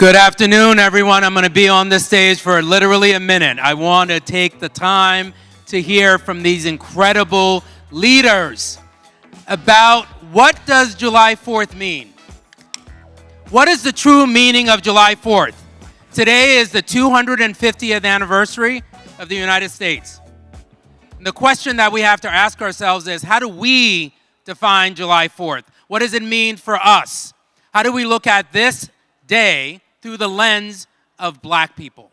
Good afternoon, everyone. I'm going to be on the stage for literally a minute. I want to take the time to hear from these incredible leaders about what does July 4th mean? What is the true meaning of July 4th? Today is the 250th anniversary of the United States. And the question that we have to ask ourselves is, how do we define July 4th? What does it mean for us? How do we look at this day through the lens of Black people?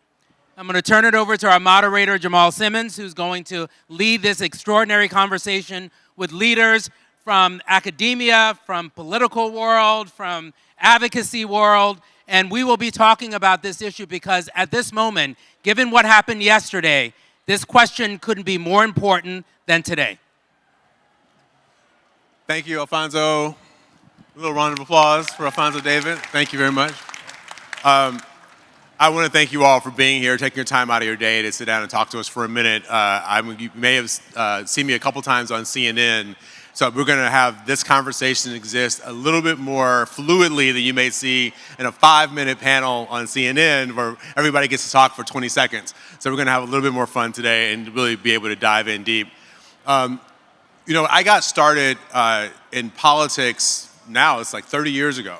I'm going to turn it over to our moderator, Jamal Simmons, who's going to lead this extraordinary conversation with leaders from academia, from political world, from advocacy world, and we will be talking about this issue because at this moment, given what happened yesterday, this question couldn't be more important than today. Thank you, Alphonso. A little round of applause for Alphonso David. Thank you very much. I want to thank you all for being here, taking your time out of your day to sit down and talk to us for a minute. You may have seen me a couple times on CNN, so we're going to have this conversation exist a little bit more fluidly than you may see in a 5-minute panel on CNN where everybody gets to talk for 20 seconds. So we're going to have a little bit more fun today and really be able to dive in deep. You know, I got started in politics now, it's like 30 years ago.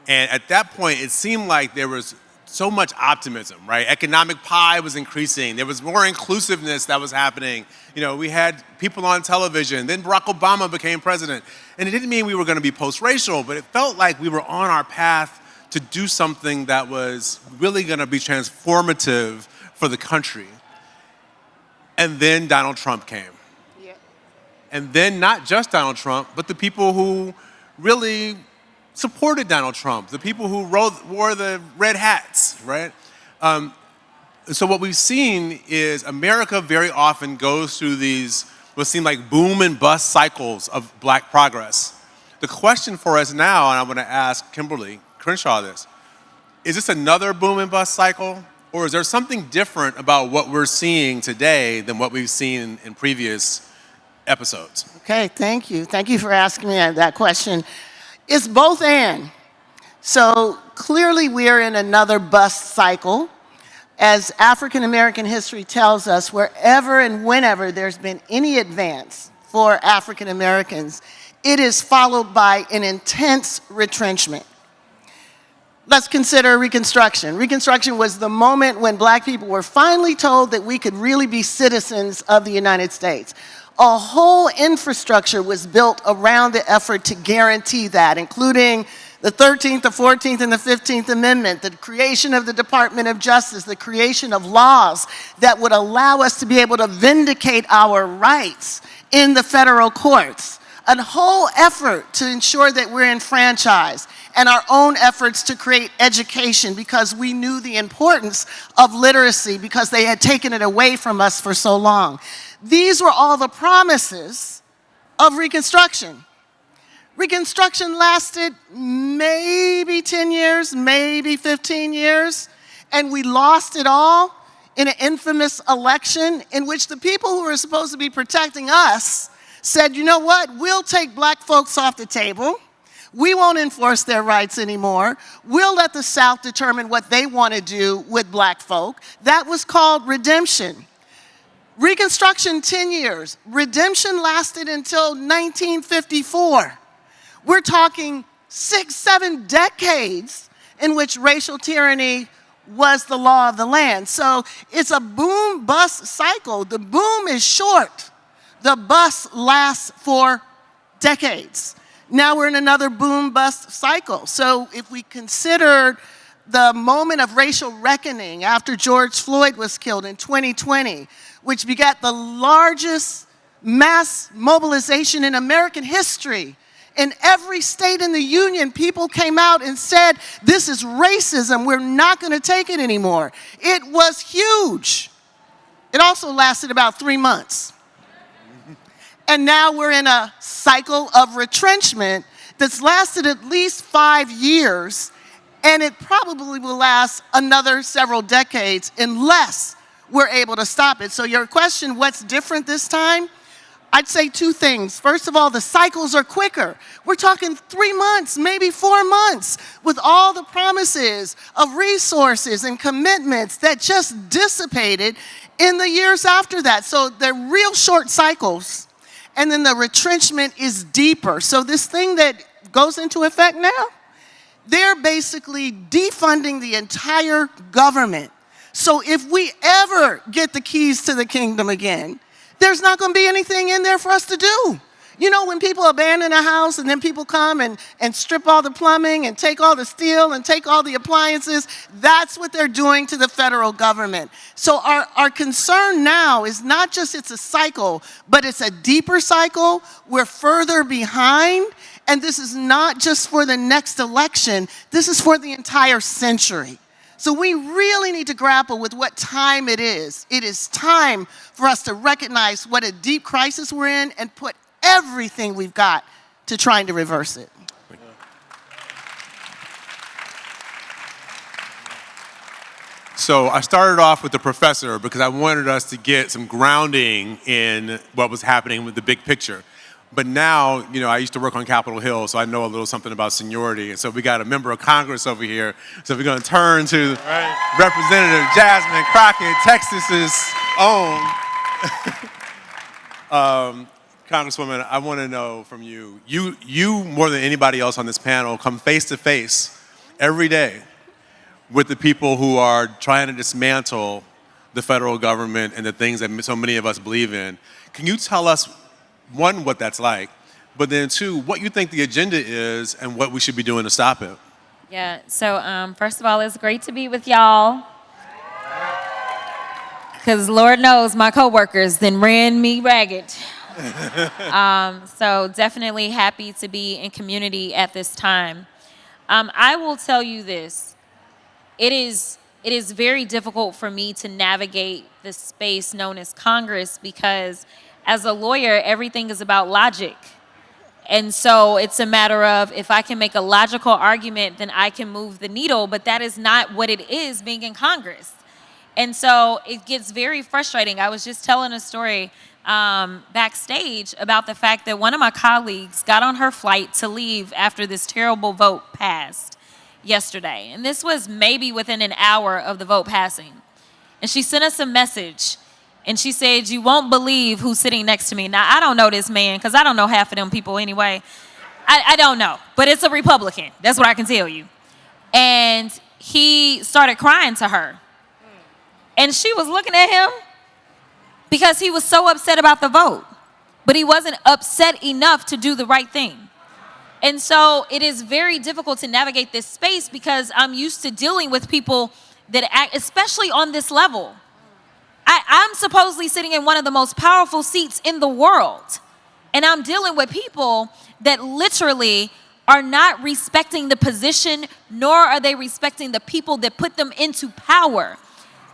And at that point, it seemed like there was so much optimism, right? Economic pie was increasing. There was more inclusiveness that was happening. You know, we had people on television. Then Barack Obama became president. And it didn't mean we were going to be post-racial, but it felt like we were on our path to do something that was really going to be transformative for the country. And then Donald Trump came. Yeah. And then not just Donald Trump, but the people who really supported Donald Trump, the people who wore the red hats, right? So what we've seen is America very often goes through these what seem like boom and bust cycles of Black progress. The question for us now, and I want to ask Kimberly Crenshaw this, is this another boom and bust cycle? Or is there something different about what we're seeing today than what we've seen in previous episodes? Okay, thank you. Thank you for asking me that question. It's both and. So clearly we are in another bust cycle. As African American history tells us, wherever and whenever there's been any advance for African Americans, it is followed by an intense retrenchment. Let's consider Reconstruction. Reconstruction was the moment when Black people were finally told that we could really be citizens of the United States. A whole infrastructure was built around the effort to guarantee that, including the 13th, the 14th, and the 15th Amendment, the creation of the Department of Justice, the creation of laws that would allow us to be able to vindicate our rights in the federal courts. A whole effort to ensure that we're enfranchised, and our own efforts to create education because we knew the importance of literacy because they had taken it away from us for so long. These were all the promises of Reconstruction. Reconstruction lasted maybe 10 years, maybe 15 years, and we lost it all in an infamous election in which the people who were supposed to be protecting us said, you know what, we'll take Black folks off the table. We won't enforce their rights anymore. We'll let the South determine what they want to do with Black folk. That was called redemption. Reconstruction, 10 years. Redemption lasted until 1954. We're talking 6, 7 decades in which racial tyranny was the law of the land. So it's a boom-bust cycle. The boom is short. The bust lasts for decades. Now we're in another boom-bust cycle. So if we consider the moment of racial reckoning after George Floyd was killed in 2020, which begat the largest mass mobilization in American history. In every state in the union, people came out and said, this is racism, we're not going to take it anymore. It was huge. It also lasted about 3 months. And now we're in a cycle of retrenchment that's lasted at least 5 years, and it probably will last another several decades unless we're able to stop it. So your question, what's different this time? I'd say two things. First of all, the cycles are quicker. We're talking 3 months, maybe 4 months, with all the promises of resources and commitments that just dissipated in the years after that. So they're real short cycles. And then the retrenchment is deeper. So this thing that goes into effect now, they're basically defunding the entire government. So if we ever get the keys to the kingdom again, there's not going to be anything in there for us to do. You know, when people abandon a house and then people come and strip all the plumbing and take all the steel and take all the appliances, that's what they're doing to the federal government. So our concern now is not just it's a cycle, but it's a deeper cycle. We're further behind, and this is not just for the next election. This is for the entire century. So we really need to grapple with what time it is. It is time for us to recognize what a deep crisis we're in and put everything we've got to trying to reverse it. So I started off with the professor because I wanted us to get some grounding in what was happening with the big picture. But now, you know, I used to work on Capitol Hill, so I know a little something about seniority. And so we got a member of Congress over here. So we're going to turn to Representative Jasmine Crockett, Texas's own. Congresswoman, I want to know from you. You, more than anybody else on this panel, come face to face every day with the people who are trying to dismantle the federal government and the things that so many of us believe in. Can you tell us, one, what that's like, but then two, what you think the agenda is and what we should be doing to stop it? Yeah, so first of all, it's great to be with y'all. Because Lord knows my coworkers then ran me ragged. So definitely happy to be in community at this time. I will tell you this. It is very difficult for me to navigate the space known as Congress because as a lawyer, everything is about logic. And so it's a matter of if I can make a logical argument, then I can move the needle, but that is not what it is being in Congress. And so it gets very frustrating. I was just telling a story backstage about the fact that one of my colleagues got on her flight to leave after this terrible vote passed yesterday. And this was maybe within an hour of the vote passing. And she sent us a message. And she said, "You won't believe who's sitting next to me." Now, I don't know this man because I don't know half of them people anyway. I don't know. But it's a Republican. That's what I can tell you. And he started crying to her. And she was looking at him because he was so upset about the vote. But he wasn't upset enough to do the right thing. And so it is very difficult to navigate this space because I'm used to dealing with people that act, especially on this level. I'm supposedly sitting in one of the most powerful seats in the world. And I'm dealing with people that literally are not respecting the position, nor are they respecting the people that put them into power.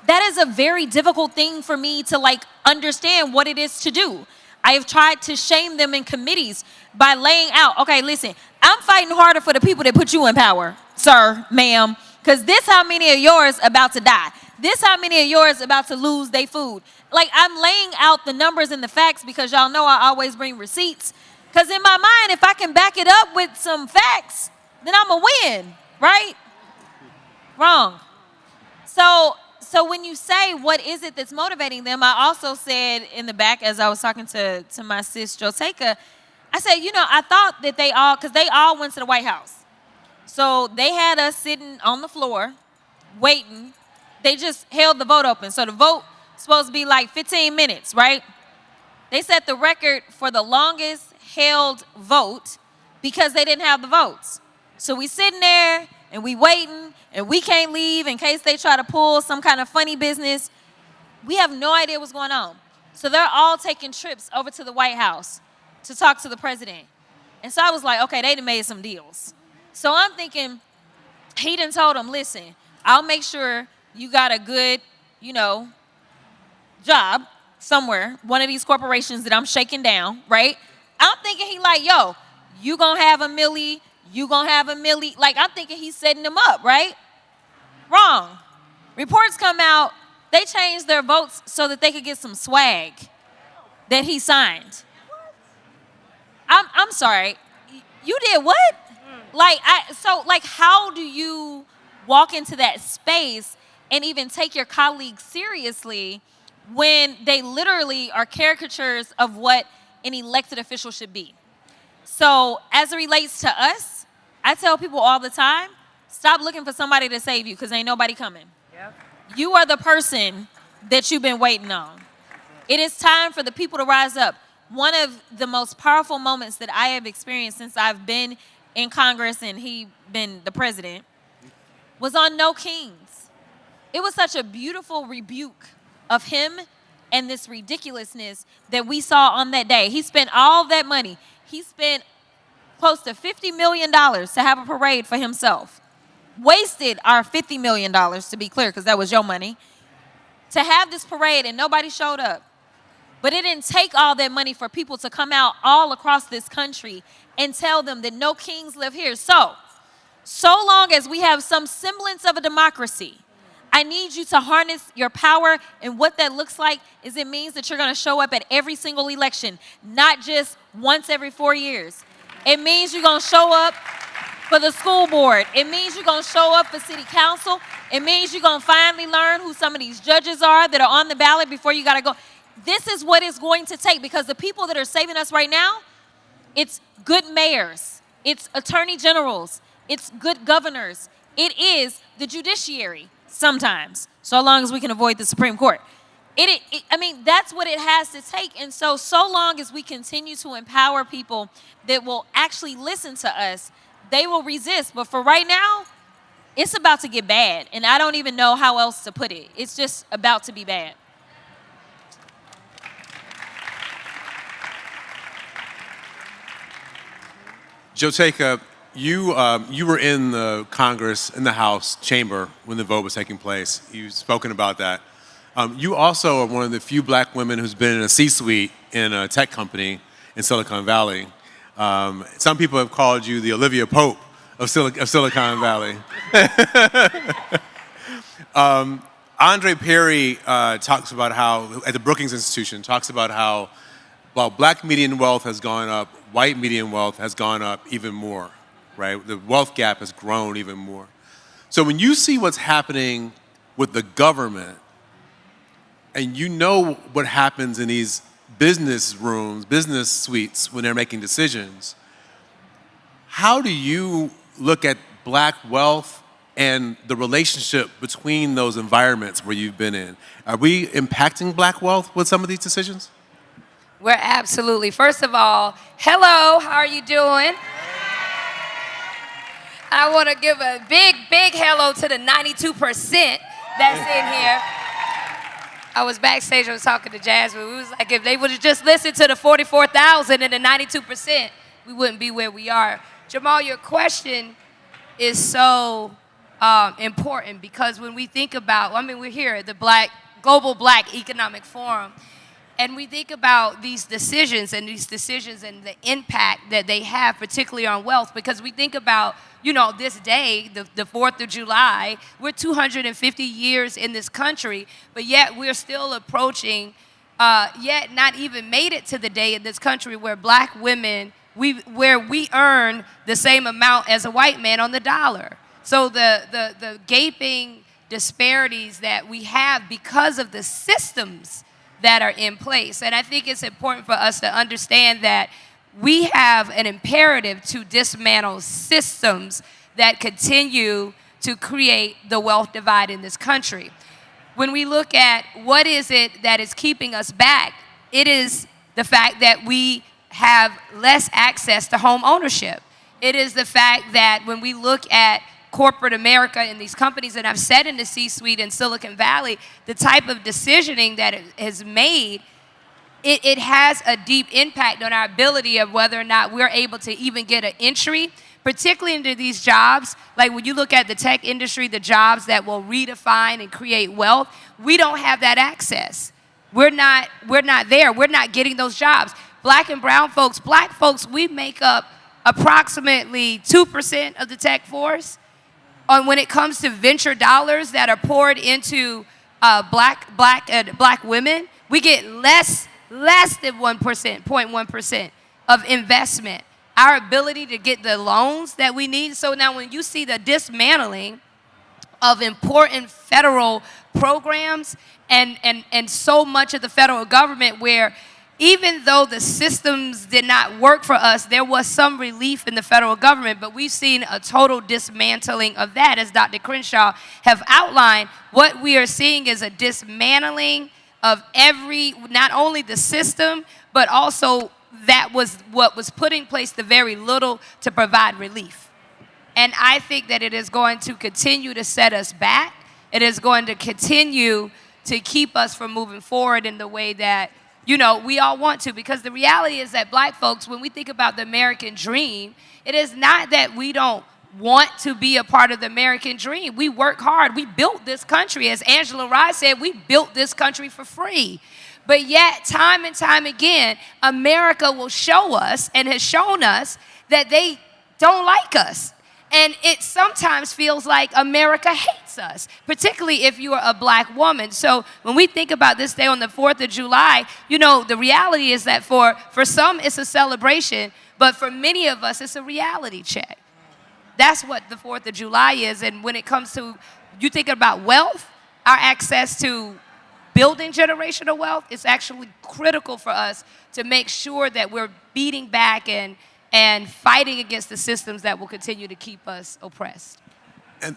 That is a very difficult thing for me to understand what it is to do. I have tried to shame them in committees by laying out, okay, listen, I'm fighting harder for the people that put you in power, sir, ma'am, because this how many of yours about to die. This how many of yours about to lose their food. I'm laying out the numbers and the facts because y'all know I always bring receipts. Because in my mind, if I can back it up with some facts, then I'm a win, right? Wrong. So when you say what is it that's motivating them, I also said in the back as I was talking to my sis Joteka, I said, I thought that because they all went to the White House. So they had us sitting on the floor waiting. They just held the vote open. So the vote is supposed to be 15 minutes, right? They set the record for the longest held vote because they didn't have the votes. So we sitting there and we waiting and we can't leave in case they try to pull some kind of funny business. We have no idea what's going on. So they're all taking trips over to the White House to talk to the president. And so I was like, okay, they done made some deals. So I'm thinking, he done told them, listen, I'll make sure you got a good, job somewhere, one of these corporations that I'm shaking down, right? I'm thinking he yo, you gonna have a milli, you gonna have a milli. I'm thinking he's setting them up, right? Wrong. Reports come out, they changed their votes so that they could get some swag that he signed. I'm sorry. You did what? Like how do you walk into that space and even take your colleagues seriously when they literally are caricatures of what an elected official should be? So as it relates to us, I tell people all the time, stop looking for somebody to save you because ain't nobody coming. Yep. You are the person that you've been waiting on. It is time for the people to rise up. One of the most powerful moments that I have experienced since I've been in Congress and he been the president was on No Kings. It was such a beautiful rebuke of him and this ridiculousness that we saw on that day. He spent all that money. He spent close to $50 million to have a parade for himself. Wasted our $50 million, to be clear, because that was your money, to have this parade and nobody showed up. But it didn't take all that money for people to come out all across this country and tell them that no kings live here. So long as we have some semblance of a democracy, I need you to harness your power, and what that looks like is it means that you're going to show up at every single election, not just once every 4 years. It means you're going to show up for the school board. It means you're going to show up for city council. It means you're going to finally learn who some of these judges are that are on the ballot before you got to go. This is what it's going to take, because the people that are saving us right now, it's good mayors, it's attorney generals, it's good governors, it is the judiciary sometimes, so long as we can avoid the Supreme Court. I mean, that's what it has to take. And so long as we continue to empower people that will actually listen to us, they will resist. But for right now, it's about to get bad. And I don't even know how else to put it. It's just about to be bad. Joteka, you were in the Congress, in the House chamber when the vote was taking place. You've spoken about that. You also are one of the few black women who's been in a C-suite in a tech company in Silicon Valley. Some people have called you the Olivia Pope of Silicon Valley. Andre Perry talks about how, at the Brookings Institution, talks about how while black median wealth has gone up, white median wealth has gone up even more, right? The wealth gap has grown even more. So when you see what's happening with the government, and you know what happens in these business rooms, business suites, when they're making decisions, how do you look at black wealth and the relationship between those environments where you've been in? Are we impacting black wealth with some of these decisions? We're absolutely. First of all, hello, how are you doing? I want to give a big, big hello to the 92% that's in here. I was backstage, I was talking to Jasmine. We was like, if they would have just listened to the 44,000 and the 92%, we wouldn't be where we are. Jamal, your question is so important, because when we think about, we're here at the Global Black Economic Forum, and we think about these decisions and the impact that they have, particularly on wealth, because we think about, this day, the 4th of July, we're 250 years in this country, but yet we're still approaching, yet not even made it to the day in this country where black women, where we earn the same amount as a white man on the dollar. So the gaping disparities that we have because of the systems that are in place. And I think it's important for us to understand that we have an imperative to dismantle systems that continue to create the wealth divide in this country. When we look at what is it that is keeping us back, it is the fact that we have less access to home ownership. It is the fact that when we look at corporate America and these companies that I've said in the C-suite in Silicon Valley, the type of decisioning that it has made, it has a deep impact on our ability of whether or not we're able to even get an entry, particularly into these jobs. Like when you look at the tech industry, the jobs that will redefine and create wealth, we don't have that access. We're not there. We're not getting those jobs. Black and brown folks, black folks, we make up approximately 2% of the tech force. When it comes to venture dollars that are poured into black women, we get less than 1%, 0.1%. of investment, our ability to get the loans that we need. So now when you see the dismantling of important federal programs and so much of the federal government, where even though the systems did not work for us, there was some relief in the federal government, but we've seen a total dismantling of that. As Dr. Crenshaw have outlined, what we are seeing is a dismantling of not only the system, but also that was what was put in place the very little to provide relief. And I think that it is going to continue to set us back. It is going to continue to keep us from moving forward in the way that, you know, we all want to. Because the reality is that black folks, when we think about the American dream, it is not that we don't want to be a part of the American dream. We work hard. We built this country. As Angela Rye said, we built this country for free. But yet, time and time again, America will show us and has shown us that they don't like us. And it sometimes feels like America hates us, particularly if you are a black woman. So when we think about this day on the 4th of July, you know, the reality is that for some it's a celebration, but for many of us it's a reality check. That's what the 4th of July is. And when it comes to, you think about wealth, our access to building generational wealth, it's actually critical for us to make sure that we're beating back and fighting against the systems that will continue to keep us oppressed. And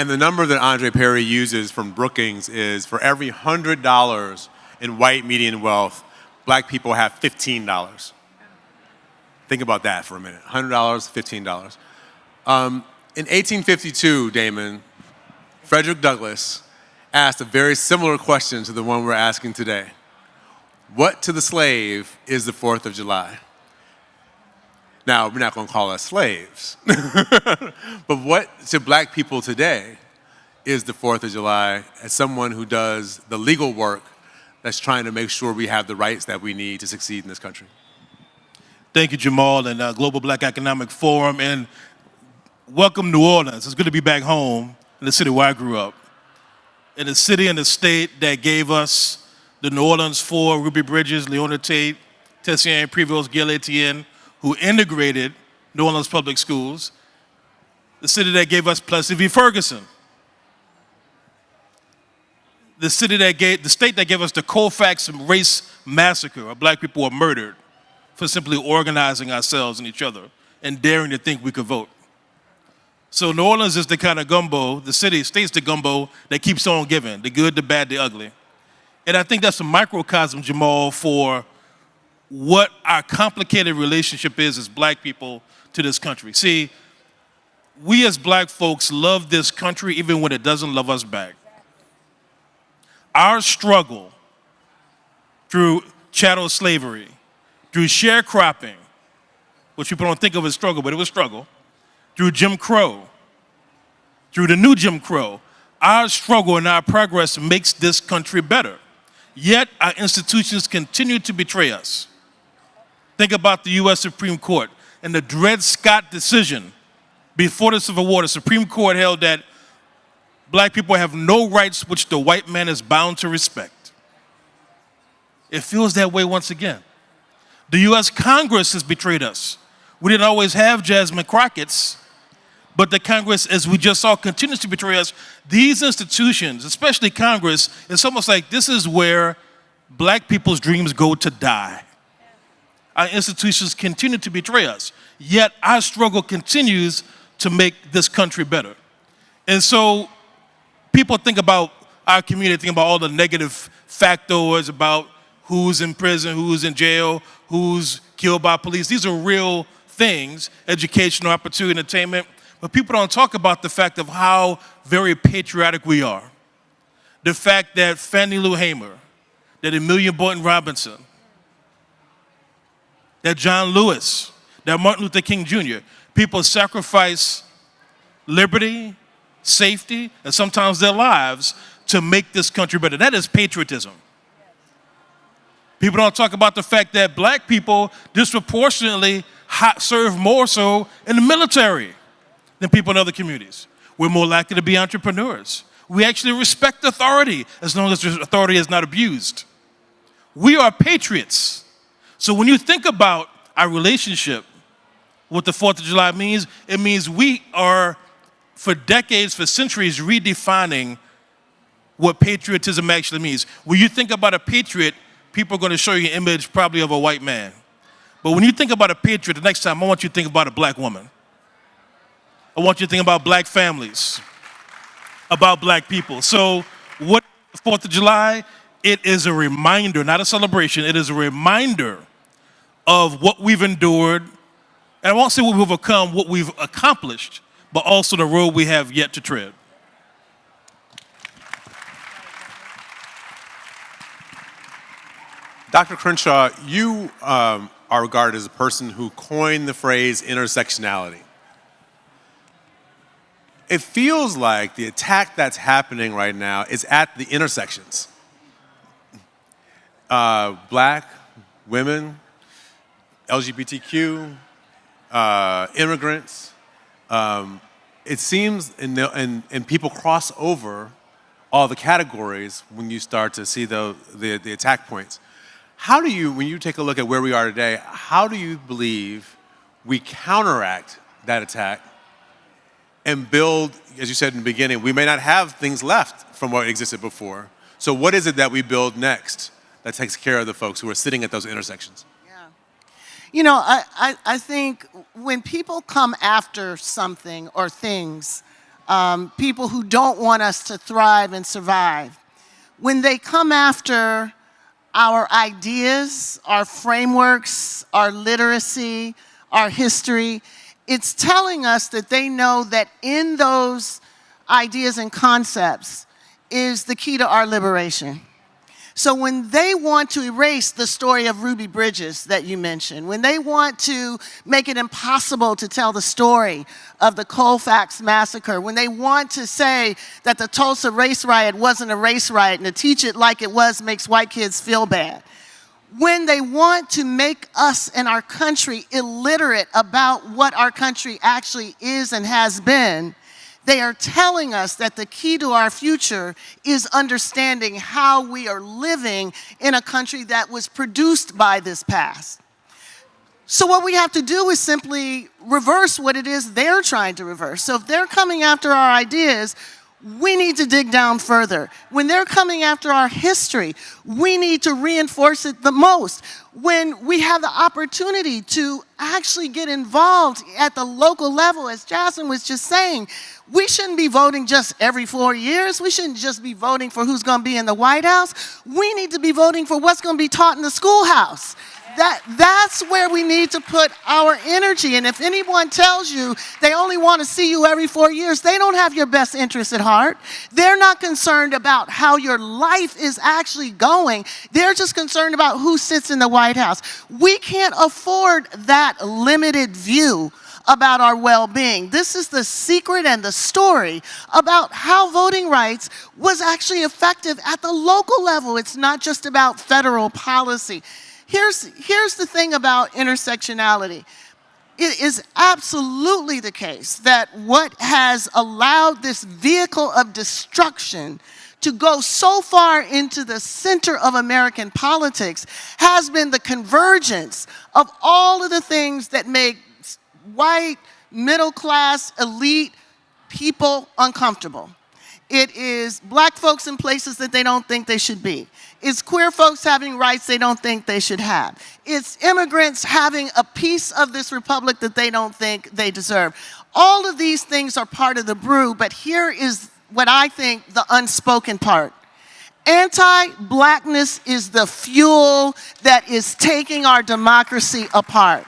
the number that Andre Perry uses from Brookings is for every $100 in white median wealth, black people have $15. Think about that for a minute. $100, $15. In 1852, Damon, Frederick Douglass asked a very similar question to the one we're asking today. What to the slave is the 4th of July? Now, we're not going to call us slaves, but what to black people today is the 4th of July as someone who does the legal work that's trying to make sure we have the rights that we need to succeed in this country? Thank you, Jamal, and Global Black Economic Forum, and welcome New Orleans. It's good to be back home in the city where I grew up, in the city and the state that gave us the New Orleans Four, Ruby Bridges, Leona Tate, Tessier Prevost, Gail Etienne, who integrated New Orleans public schools, the city that gave us Plessy v. Ferguson, the state that gave us the Colfax race massacre, where black people were murdered for simply organizing ourselves and each other and daring to think we could vote. So New Orleans is the kind of gumbo, the city, state's the gumbo that keeps on giving, the good, the bad, the ugly. And I think that's a microcosm, Jamal, for what our complicated relationship is as black people to this country. See, we as black folks love this country even when it doesn't love us back. Our struggle through chattel slavery, through sharecropping, which people don't think of as struggle, but it was struggle, through Jim Crow, through the new Jim Crow, our struggle and our progress makes this country better. Yet our institutions continue to betray us. Think about the U.S. Supreme Court and the Dred Scott decision. Before the Civil War, the Supreme Court held that black people have no rights which the white man is bound to respect. It feels that way once again. The U.S. Congress has betrayed us. We didn't always have Jasmine Crockett's, but the Congress, as we just saw, continues to betray us. These institutions, especially Congress, it's almost like this is where black people's dreams go to die. Our institutions continue to betray us, yet our struggle continues to make this country better. And so people think about our community, think about all the negative factors about who's in prison, who's in jail, who's killed by police. These are real things, educational, opportunity, entertainment. But people don't talk about the fact of how very patriotic we are. The fact that Fannie Lou Hamer, that Amelia Boynton Robinson, that John Lewis, that Martin Luther King Jr., people sacrifice liberty, safety, and sometimes their lives to make this country better. That is patriotism. People don't talk about the fact that black people disproportionately serve more so in the military than people in other communities. We're more likely to be entrepreneurs. We actually respect authority as long as the authority is not abused. We are patriots. So when you think about our relationship, what the 4th of July means, it means we are, for decades, for centuries, redefining what patriotism actually means. When you think about a patriot, people are going to show you an image probably of a white man. But when you think about a patriot, the next time I want you to think about a black woman. I want you to think about black families, about black people. So what the 4th of July? It is a reminder, not a celebration, it is a reminder of what we've endured. And I won't say what we've overcome, what we've accomplished, but also the road we have yet to tread. Dr. Crenshaw, you are regarded as a person who coined the phrase intersectionality. It feels like the attack that's happening right now is at the intersections. Black, women, LGBTQ, immigrants. It seems, and people cross over all the categories when you start to see the attack points. How do you, when you take a look at where we are today, how do you believe we counteract that attack and build, as you said in the beginning, we may not have things left from what existed before. So what is it that we build next that takes care of the folks who are sitting at those intersections? Yeah. You know, I think when people come after something or things, people who don't want us to thrive and survive, when they come after our ideas, our frameworks, our literacy, our history, it's telling us that they know that in those ideas and concepts is the key to our liberation. So when they want to erase the story of Ruby Bridges that you mentioned, when they want to make it impossible to tell the story of the Colfax massacre, when they want to say that the Tulsa race riot wasn't a race riot and to teach it like it was makes white kids feel bad, when they want to make us and our country illiterate about what our country actually is and has been, they are telling us that the key to our future is understanding how we are living in a country that was produced by this past. So what we have to do is simply reverse what it is they're trying to reverse. So if they're coming after our ideas, we need to dig down further. When they're coming after our history, we need to reinforce it the most. When we have the opportunity to actually get involved at the local level, as Jasmine was just saying, we shouldn't be voting just every 4 years. We shouldn't just be voting for who's going to be in the White House. We need to be voting for what's going to be taught in the schoolhouse. That's where we need to put our energy. And if anyone tells you they only want to see you every 4 years, they don't have your best interests at heart. They're not concerned about how your life is actually going. They're just concerned about who sits in the White House. We can't afford that limited view about our well-being. This is the secret and the story about how voting rights was actually effective at the local level. It's not just about federal policy. Here's the thing about intersectionality. It is absolutely the case that what has allowed this vehicle of destruction to go so far into the center of American politics has been the convergence of all of the things that make white, middle-class, elite people uncomfortable. It is black folks in places that they don't think they should be. It's queer folks having rights they don't think they should have. It's immigrants having a piece of this republic that they don't think they deserve. All of these things are part of the brew, but here is what I think the unspoken part. Anti-blackness is the fuel that is taking our democracy apart.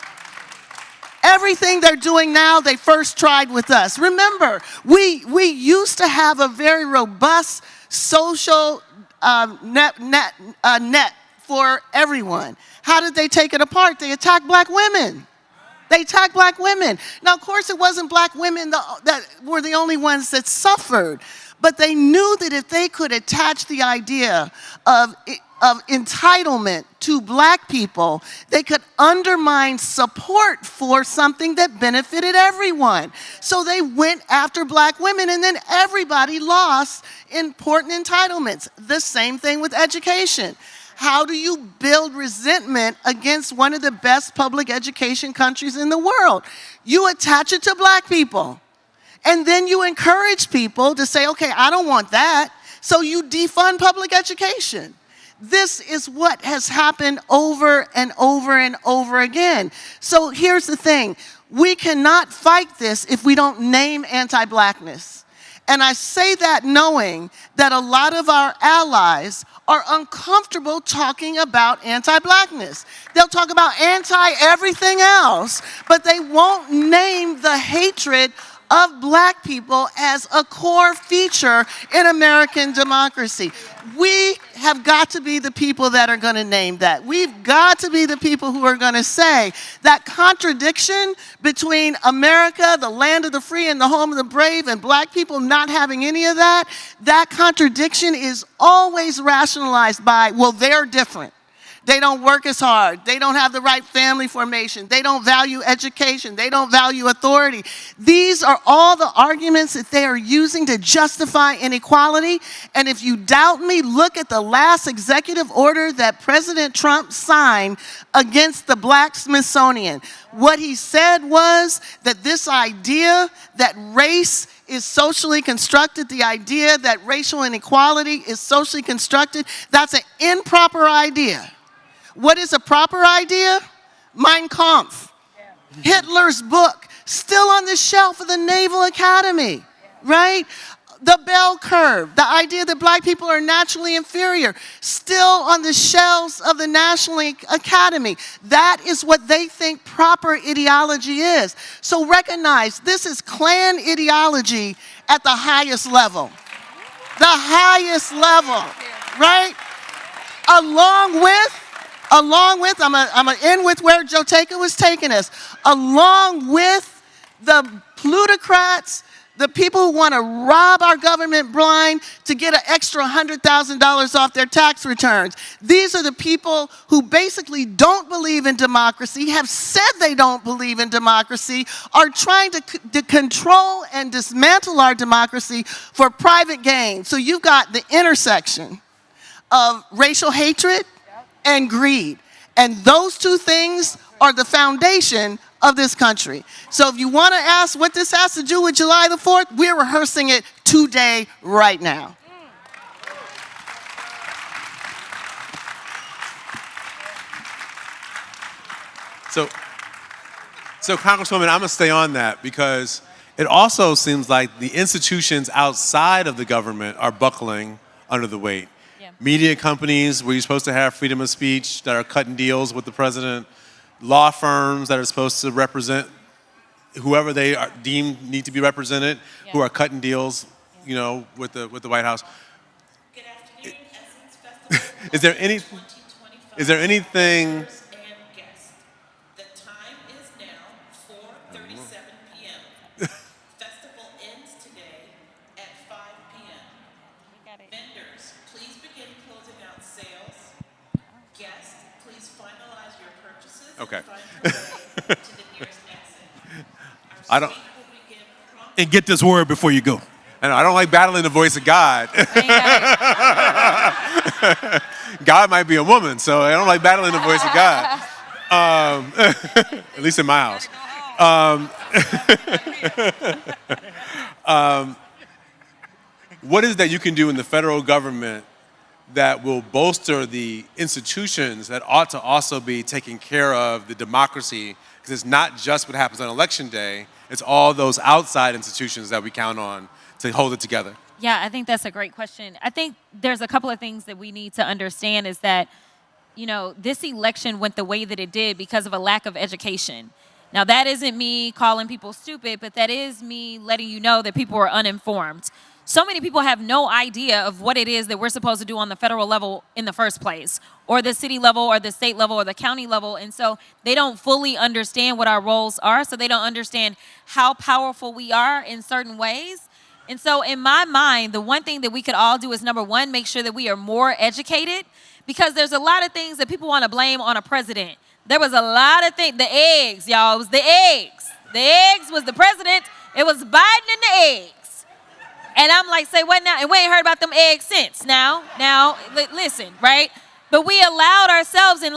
Everything they're doing now, they first tried with us. Remember, we used to have a very robust social net for everyone. How did they take it apart? They attacked black women. They attacked black women. Now, of course, it wasn't black women that were the only ones that suffered, but they knew that if they could attach the idea of entitlement to black people, they could undermine support for something that benefited everyone. So they went after black women, and then everybody lost important entitlements. The same thing with education. How do you build resentment against one of the best public education countries in the world? You attach it to black people. And then you encourage people to say, okay, I don't want that. So you defund public education. This is what has happened over and over and over again. So here's the thing. We cannot fight this if we don't name anti-blackness. And I say that knowing that a lot of our allies are uncomfortable talking about anti-blackness. They'll talk about anti-everything else, but they won't name the hatred of black people as a core feature in American democracy. We have got to be the people that are going to name that. We've got to be the people who are going to say that contradiction between America, the land of the free and the home of the brave, and black people not having any of that, that contradiction is always rationalized by, well, they're different. They don't work as hard. They don't have the right family formation. They don't value education. They don't value authority. These are all the arguments that they are using to justify inequality. And if you doubt me, look at the last executive order that President Trump signed against the Black Smithsonian. What he said was that this idea that race is socially constructed, the idea that racial inequality is socially constructed, that's an improper idea. What is a proper idea? Mein Kampf, Hitler's book, still on the shelf of the Naval Academy, right? The bell curve, the idea that black people are naturally inferior, still on the shelves of the National Academy. That is what they think proper ideology is. So recognize this is Klan ideology at the highest level. The highest level, right? Along with, I'm gonna end with where Joteka was taking us, along with the plutocrats, the people who want to rob our government blind to get an extra $100,000 off their tax returns. These are the people who basically don't believe in democracy, have said they don't believe in democracy, are trying to control and dismantle our democracy for private gain. So you've got the intersection of racial hatred and greed. And those two things are the foundation of this country. So if you want to ask what this has to do with July the 4th, we're rehearsing it today, right now. So Congresswoman, I'm going to stay on that because it also seems like the institutions outside of the government are buckling under the weight. Media companies where you're supposed to have freedom of speech that are cutting deals with the president, law firms that are supposed to represent whoever they are deemed need to be represented, who are cutting deals, you know, with the White House. Good afternoon, Essence Festival. Is there anything? The time is now 4:37 p.m. Festival ends today at 5 p.m. Vendors, please begin closing out sales. Guests, please finalize your purchases. Okay. And find your way to the nearest exit. I don't. And get this word before you go. I don't like battling the voice of God. God might be a woman, so I don't like battling the voice of God. At least in my house. What is that you can do in the federal government that will bolster the institutions that ought to also be taking care of the democracy? Because it's not just what happens on election day, it's all those outside institutions that we count on to hold it together. Yeah, I think that's a great question. I think there's a couple of things that we need to understand is that, you know, this election went the way that it did because of a lack of education. Now, that isn't me calling people stupid, but that is me letting you know that people are uninformed. So many people have no idea of what it is that we're supposed to do on the federal level in the first place, or the city level, or the state level, or the county level. And so they don't fully understand what our roles are, so they don't understand how powerful we are in certain ways. And so in my mind, the one thing that we could all do is, number one, make sure that we are more educated, because there's a lot of things that people want to blame on a president. There was a lot of things. The eggs, y'all. It was the eggs. The eggs was the president. It was Biden and the eggs. And I'm like, say what now? And we ain't heard about them eggs since. Now, listen, right? But we allowed ourselves and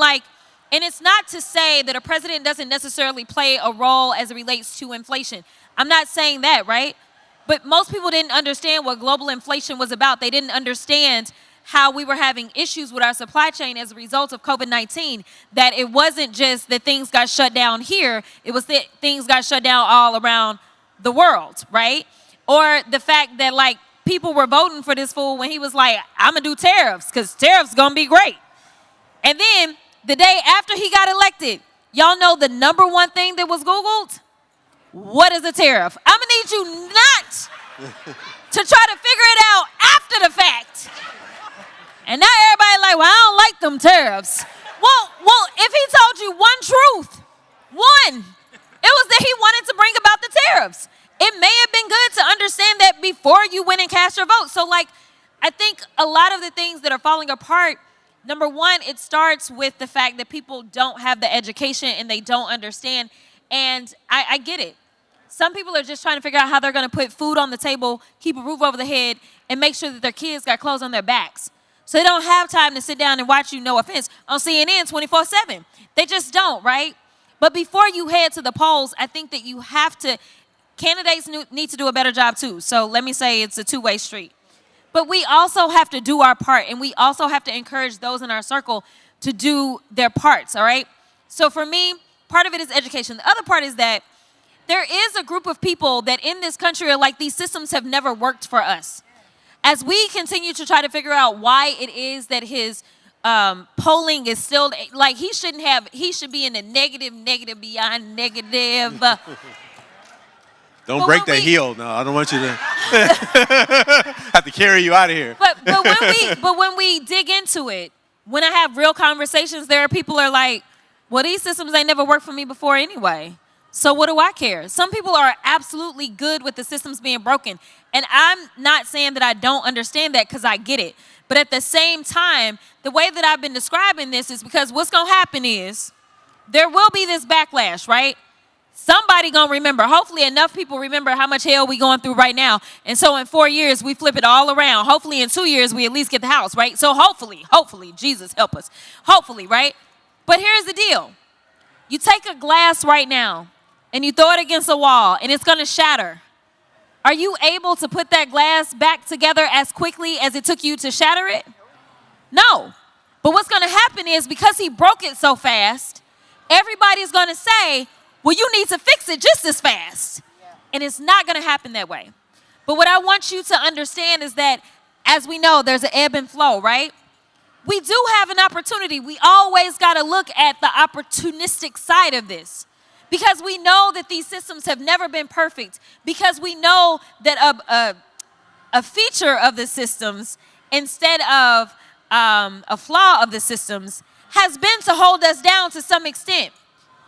it's not to say that a president doesn't necessarily play a role as it relates to inflation. I'm not saying that, right? But most people didn't understand what global inflation was about. They didn't understand how we were having issues with our supply chain as a result of COVID-19, that it wasn't just that things got shut down here, it was that things got shut down all around the world, right? Or the fact that people were voting for this fool when he was like, I'm gonna do tariffs because tariffs gonna be great. And then the day after he got elected, y'all know the number one thing that was Googled? What is a tariff? I'm gonna need you not to try to figure it out after the fact. And now everybody well, I don't like them tariffs. Well, if he told you one truth, it was that he wanted to bring about the tariffs. It may have been good to understand that before you went and cast your vote. So I think a lot of the things that are falling apart, number one, it starts with the fact that people don't have the education and they don't understand. And I get it. Some people are just trying to figure out how they're going to put food on the table, keep a roof over their head, and make sure that their kids got clothes on their backs. So they don't have time to sit down and watch you, no offense, on CNN 24/7. They just don't, right? But before you head to the polls, I think that you have to, candidates need to do a better job too. So let me say it's a two-way street. But we also have to do our part, and we also have to encourage those in our circle to do their parts, all right? So for me, part of it is education. The other part is that there is a group of people that in this country are these systems have never worked for us. As we continue to try to figure out why it is that his polling is still, he should be in the negative beyond negative. Don't break that heel. No, I don't want you to have to carry you out of here. But when we dig into it, when I have real conversations, there are people who are like, well, these systems ain't never worked for me before anyway. So what do I care? Some people are absolutely good with the systems being broken. And I'm not saying that I don't understand that because I get it. But at the same time, the way that I've been describing this is because what's going to happen is there will be this backlash, right? Somebody going to remember. Hopefully enough people remember how much hell we going through right now. And so in 4 years, we flip it all around. Hopefully in 2 years, we at least get the house, right? So hopefully, Jesus help us. Hopefully, right? But here's the deal. You take a glass right now and you throw it against a wall and it's going to shatter. Are you able to put that glass back together as quickly as it took you to shatter it? No. But what's going to happen is because he broke it so fast, everybody's going to say, well, you need to fix it just as fast. And it's not going to happen that way. But what I want you to understand is that, as we know, there's an ebb and flow, right? We do have an opportunity. We always got to look at the opportunistic side of this. Because we know that these systems have never been perfect. Because we know that a feature of the systems, instead of a flaw of the systems, has been to hold us down to some extent.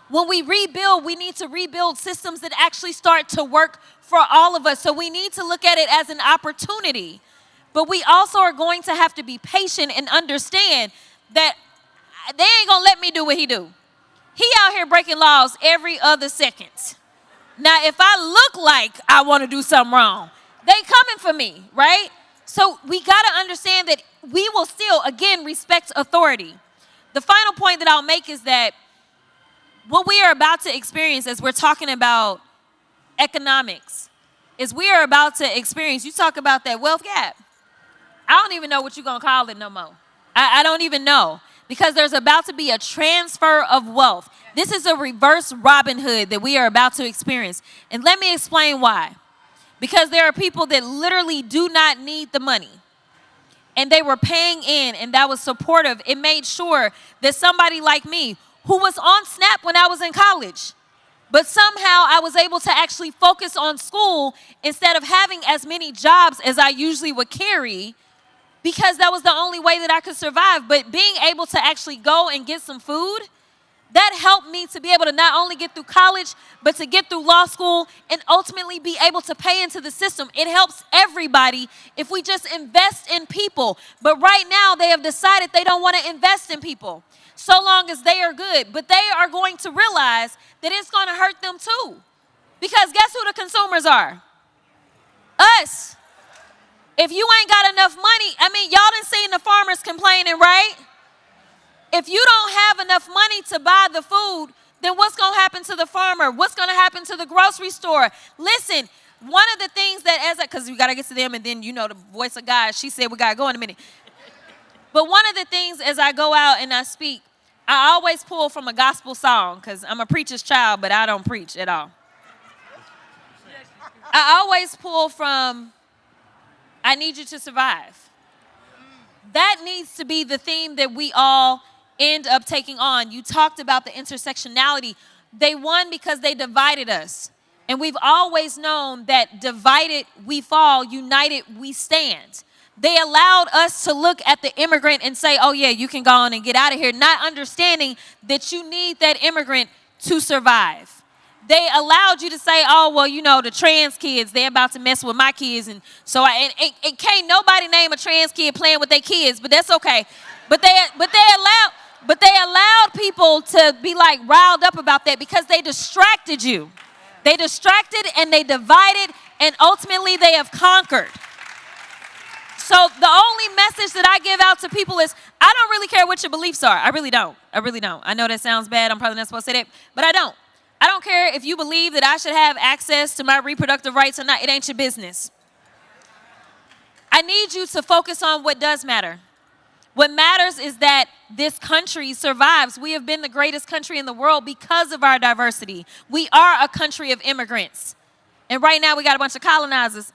When we rebuild, we need to rebuild systems that actually start to work for all of us. So we need to look at it as an opportunity. But we also are going to have to be patient and understand that they ain't going to let me do what he do. He out here breaking laws every other second. Now, if I look like I want to do something wrong, they coming for me, right? So we got to understand that we will still, again, respect authority. The final point that I'll make is that what we are about to experience as we're talking about economics is we are about to experience, you talk about that wealth gap. I don't even know what you're going to call it no more. I don't even know. Because there's about to be a transfer of wealth. This is a reverse Robin Hood that we are about to experience. And let me explain why. Because there are people that literally do not need the money. And they were paying in, and that was supportive. It made sure that somebody like me, who was on SNAP when I was in college, but somehow I was able to actually focus on school instead of having as many jobs as I usually would carry, because that was the only way that I could survive. But being able to actually go and get some food, that helped me to be able to not only get through college, but to get through law school and ultimately be able to pay into the system. It helps everybody if we just invest in people. But right now they have decided they don't want to invest in people so long as they are good. But they are going to realize that it's going to hurt them too. Because guess who the consumers are? Us. If you ain't got enough money, I mean, y'all done seen the farmers complaining, right? If you don't have enough money to buy the food, then what's going to happen to the farmer? What's going to happen to the grocery store? Listen, one of the things that because we got to get to them, and then the voice of God, she said we got to go in a minute. But one of the things as I go out and I speak, I always pull from a gospel song because I'm a preacher's child, but I don't preach at all. I always pull from I Need You to Survive. That needs to be the theme that we all end up taking on. You talked about the intersectionality. They won because they divided us. And we've always known that divided we fall, united we stand. They allowed us to look at the immigrant and say, oh yeah, you can go on and get out of here, not understanding that you need that immigrant to survive. They allowed you to say, oh, well, the trans kids, they're about to mess with my kids. And so and can't nobody name a trans kid playing with their kids, but that's okay. But they allowed people to be like riled up about that because they distracted you. They distracted and they divided, and ultimately they have conquered. So the only message that I give out to people is, I don't really care what your beliefs are. I really don't. I really don't. I know that sounds bad. I'm probably not supposed to say that, but I don't. I don't care if you believe that I should have access to my reproductive rights or not. It ain't your business. I need you to focus on what does matter. What matters is that this country survives. We have been the greatest country in the world because of our diversity. We are a country of immigrants. And right now we got a bunch of colonizers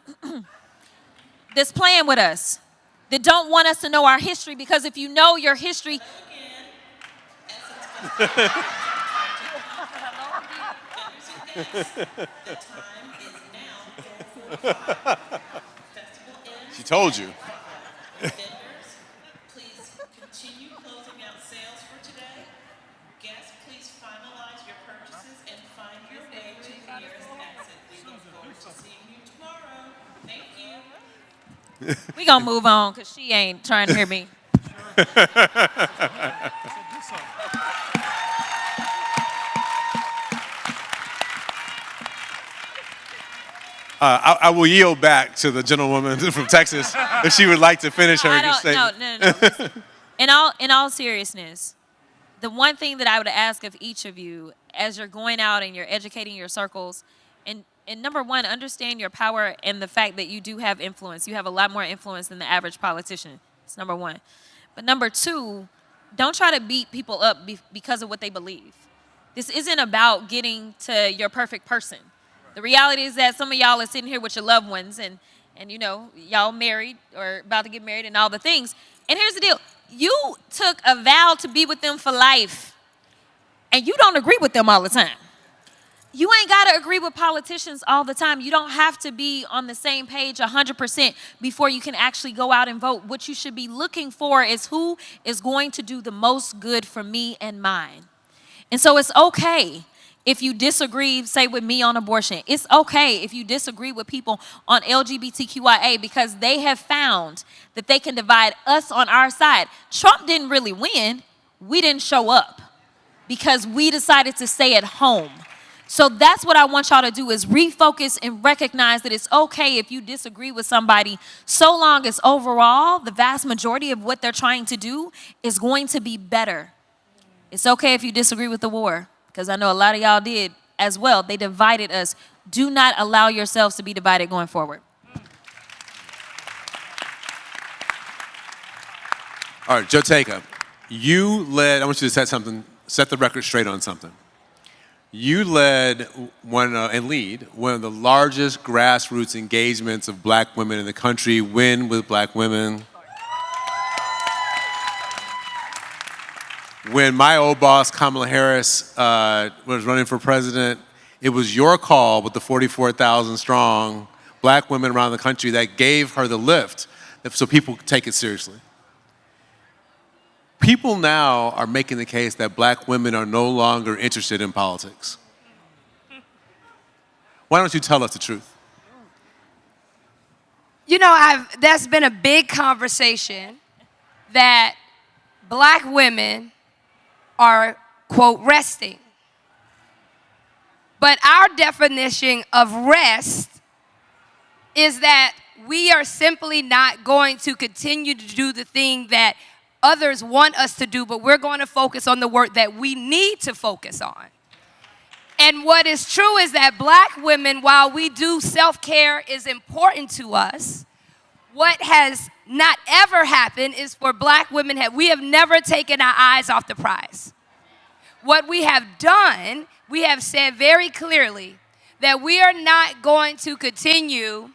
that's playing with us, that don't want us to know our history, because if you know your history... She told you. Vendors, please continue closing out sales for today. Guests, please finalize your purchases and find your way to the nearest exit. We look forward to seeing you tomorrow. Thank you. We gonna move on because she ain't trying to hear me. I will yield back to the gentlewoman from Texas if she would like to finish her statement. No. Listen. In all seriousness, the one thing that I would ask of each of you as you're going out and you're educating your circles, and number one, understand your power and the fact that you do have influence. You have a lot more influence than the average politician. It's number one. But number two, don't try to beat people up because of what they believe. This isn't about getting to your perfect person. The reality is that some of y'all are sitting here with your loved ones and y'all married or about to get married and all the things. And here's the deal. You took a vow to be with them for life, and you don't agree with them all the time. You ain't got to agree with politicians all the time. You don't have to be on the same page 100% before you can actually go out and vote. What you should be looking for is who is going to do the most good for me and mine. And so it's okay if you disagree, say, with me on abortion. It's okay if you disagree with people on LGBTQIA, because they have found that they can divide us on our side. Trump didn't really win. We didn't show up because we decided to stay at home. So that's what I want y'all to do, is refocus and recognize that it's okay if you disagree with somebody, so long as overall the vast majority of what they're trying to do is going to be better. It's okay if you disagree with the war, because I know a lot of y'all did as well. They divided us. Do not allow yourselves to be divided going forward. All right, Joe Taka, I want you to set the record straight on something. You led one of the largest grassroots engagements of black women in the country, Win with Black Women. When my old boss, Kamala Harris, was running for president, it was your call with the 44,000 strong black women around the country that gave her the lift so people could take it seriously. People now are making the case that black women are no longer interested in politics. Why don't you tell us the truth? That's been a big conversation that black women are, quote, resting. But our definition of rest is that we are simply not going to continue to do the thing that others want us to do, but we're going to focus on the work that we need to focus on. And what is true is that black women, while we do self-care is important to us, what has not ever happened is for black women, we have never taken our eyes off the prize. What we have done, we have said very clearly that we are not going to continue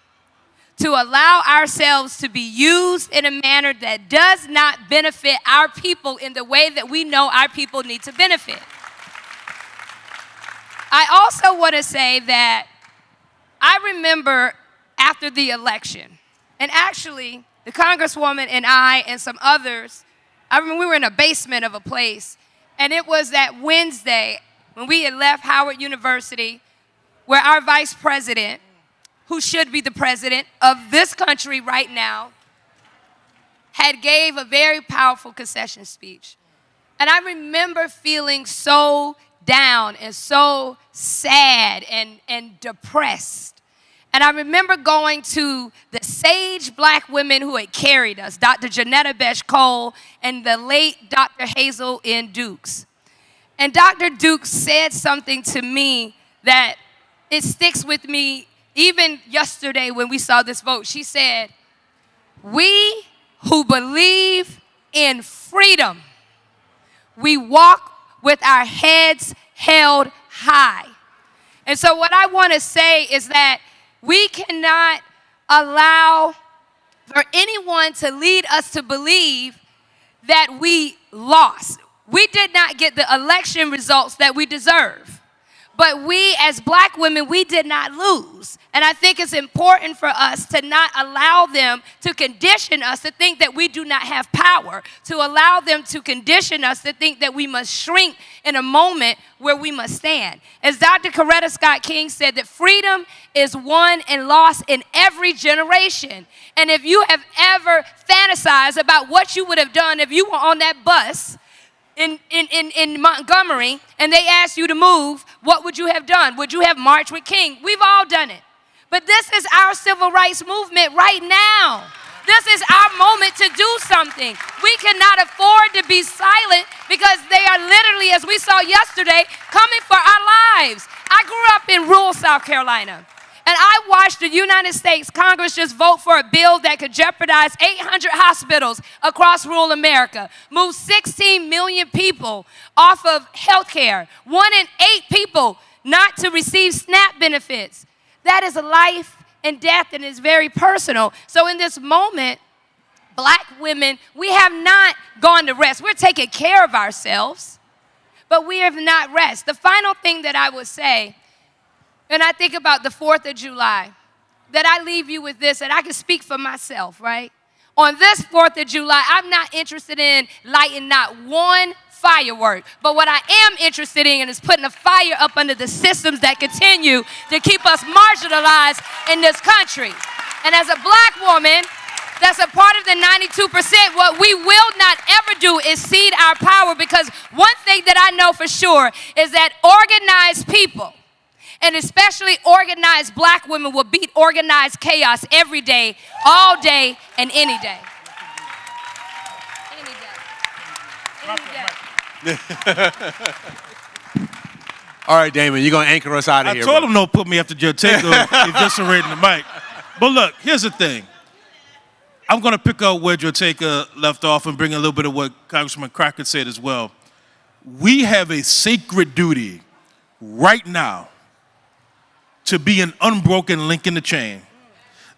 to allow ourselves to be used in a manner that does not benefit our people in the way that we know our people need to benefit. I also want to say that I remember after the election, and actually the Congresswoman and I and some others, I remember we were in a basement of a place, and it was that Wednesday when we had left Howard University where our vice president, who should be the president of this country right now, had gave a very powerful concession speech. And I remember feeling so down and so sad and depressed. And I remember going to the sage black women who had carried us, Dr. Janetta Besh Cole and the late Dr. Hazel N. Dukes. And Dr. Dukes said something to me that it sticks with me even yesterday when we saw this vote. She said, "We who believe in freedom, we walk with our heads held high." And so what I want to say is that we cannot allow for anyone to lead us to believe that we lost. We did not get the election results that we deserve. But we, as black women, we did not lose. And I think it's important for us to not allow them to condition us to think that we do not have power, to allow them to condition us to think that we must shrink in a moment where we must stand. As Dr. Coretta Scott King said, that freedom is won and lost in every generation. And if you have ever fantasized about what you would have done if you were on that bus in Montgomery and they asked you to move, what would you have done? Would you have marched with King? We've all done it. But this is our civil rights movement right now. This is our moment to do something. We cannot afford to be silent because they are literally, as we saw yesterday, coming for our lives. I grew up in rural South Carolina. And I watched the United States Congress just vote for a bill that could jeopardize 800 hospitals across rural America, move 16 million people off of health care, 1 in 8 people not to receive SNAP benefits. That is a life and death and is very personal. So in this moment, black women, we have not gone to rest. We're taking care of ourselves, but we have not rest. The final thing that I would say, and I think about the 4th of July, that I leave you with this, and I can speak for myself, right? On this 4th of July, I'm not interested in lighting not one firework, but what I am interested in is putting a fire up under the systems that continue to keep us marginalized in this country. And as a black woman, that's a part of the 92%. What we will not ever do is cede our power, because one thing that I know for sure is that organized people, and especially organized black women, will beat organized chaos every day, all day, and any day. Any day. Any day. All right, Damon, you're going to anchor us out of here. I told him don't put me after Joteka eviscerating the mic. But look, here's the thing. I'm going to pick up where Joteka left off and bring a little bit of what Congressman Crockett said as well. We have a sacred duty right now to be an unbroken link in the chain.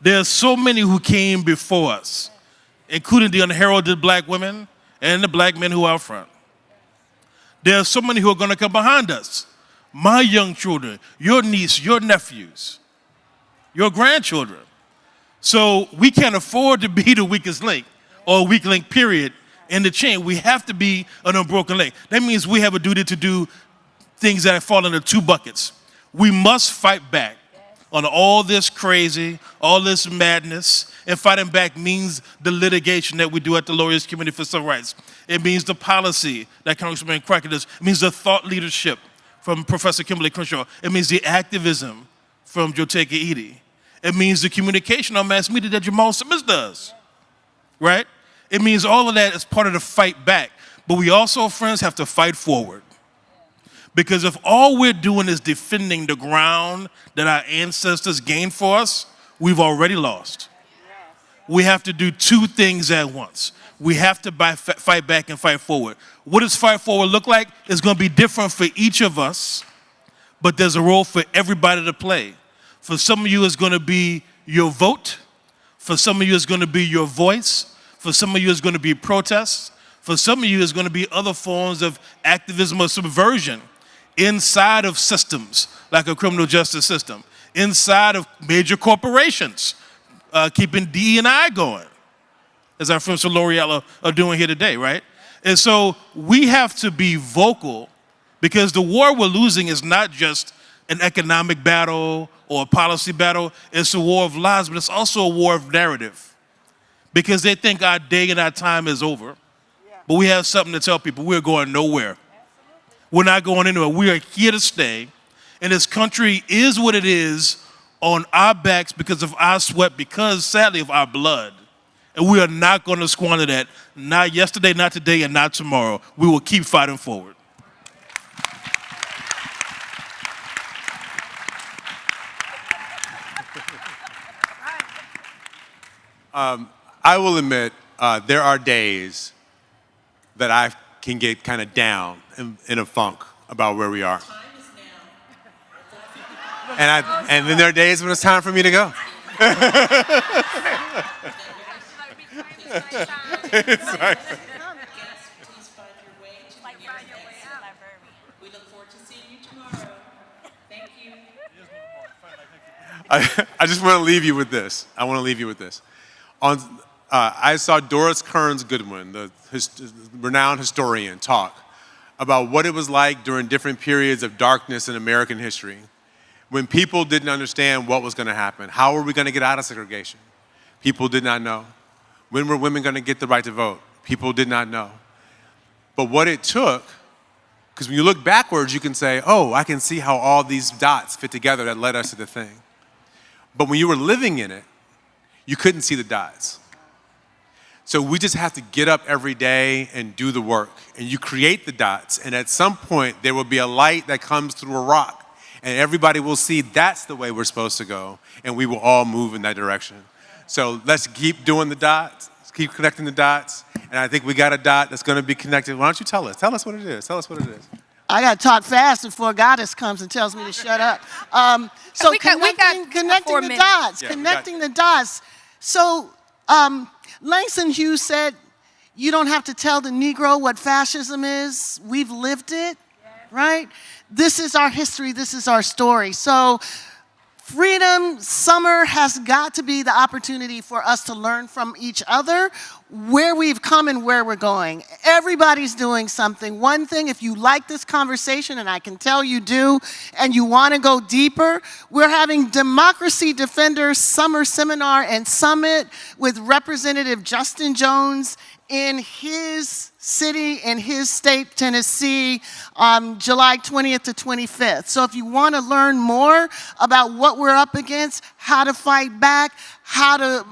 There are so many who came before us, including the unheralded black women and the black men who are out front. There are so many who are going to come behind us. My young children, your niece, your nephews, your grandchildren. So we can't afford to be the weakest link or weak link, period, in the chain. We have to be an unbroken link. That means we have a duty to do things that fall into 2 buckets. We must fight back on all this crazy, all this madness, and fighting back means the litigation that we do at the Lawyers Committee for Civil Rights. It means the policy that Congressman Crockett does. It means the thought leadership from Professor Kimberly Crenshaw. It means the activism from Joteka Edie. It means the communication on mass media that Jamal Simmons does, right? It means all of that is part of the fight back. But we also, friends, have to fight forward. Because if all we're doing is defending the ground that our ancestors gained for us, we've already lost. We have to do two things at once. We have to fight back and fight forward. What does fight forward look like? It's going to be different for each of us, but there's a role for everybody to play. For some of you, it's going to be your vote. For some of you, it's going to be your voice. For some of you, it's going to be protests. For some of you, it's going to be other forms of activism or subversion inside of systems, like a criminal justice system, inside of major corporations, keeping DE&I going, as our friends from L'Oreal are doing here today, right? And so we have to be vocal, because the war we're losing is not just an economic battle or a policy battle. It's a war of lies, but it's also a war of narrative, because they think our day and our time is over. But we have something to tell people. We're going nowhere. We're not going anywhere. We are here to stay. And this country is what it is on our backs because of our sweat, because, sadly, of our blood. And we are not going to squander that. Not yesterday, not today, and not tomorrow. We will keep fighting forward. I will admit, there are days that I can get kind of down in a funk about where we are. And then there are days when it's time for me to go. Sorry. We look forward to seeing you tomorrow. Thank you. I just want to leave you with this. I saw Doris Kearns Goodwin, the renowned historian, talk about what it was like during different periods of darkness in American history, when people didn't understand what was going to happen. How were we going to get out of segregation? People did not know. When were women going to get the right to vote? People did not know. But what it took, because when you look backwards, you can say, oh, I can see how all these dots fit together that led us to the thing. But when you were living in it, you couldn't see the dots. So we just have to get up every day and do the work. And you create the dots, and at some point, there will be a light that comes through a rock, and everybody will see that's the way we're supposed to go, and we will all move in that direction. So let's keep doing the dots, keep connecting the dots, and I think we got a dot that's going to be connected. Why don't you tell us? Tell us what it is. Tell us what it is. I got to talk fast before Goddess comes and tells me to shut up. So connecting the dots, connecting the dots. So Langston Hughes said, you don't have to tell the Negro what fascism is. We've lived it, right? This is our history. This is our story. So Freedom Summer has got to be the opportunity for us to learn from each other, where we've come and where we're going. Everybody's doing something. One thing, if you like this conversation, and I can tell you do, and you want to go deeper, we're having Democracy Defenders Summer Seminar and Summit with Representative Justin Jones in his city, in his state, Tennessee, July 20th to 25th. So if you want to learn more about what we're up against, how to fight back, how to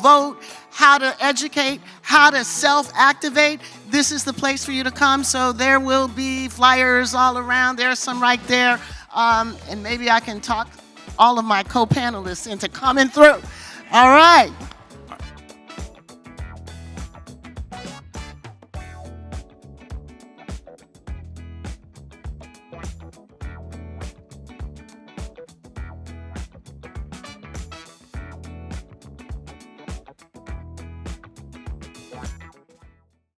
vote, how to educate, how to self-activate, this is the place for you to come. So there will be flyers all around. There's some right there. And maybe I can talk all of my co-panelists into coming through. All right.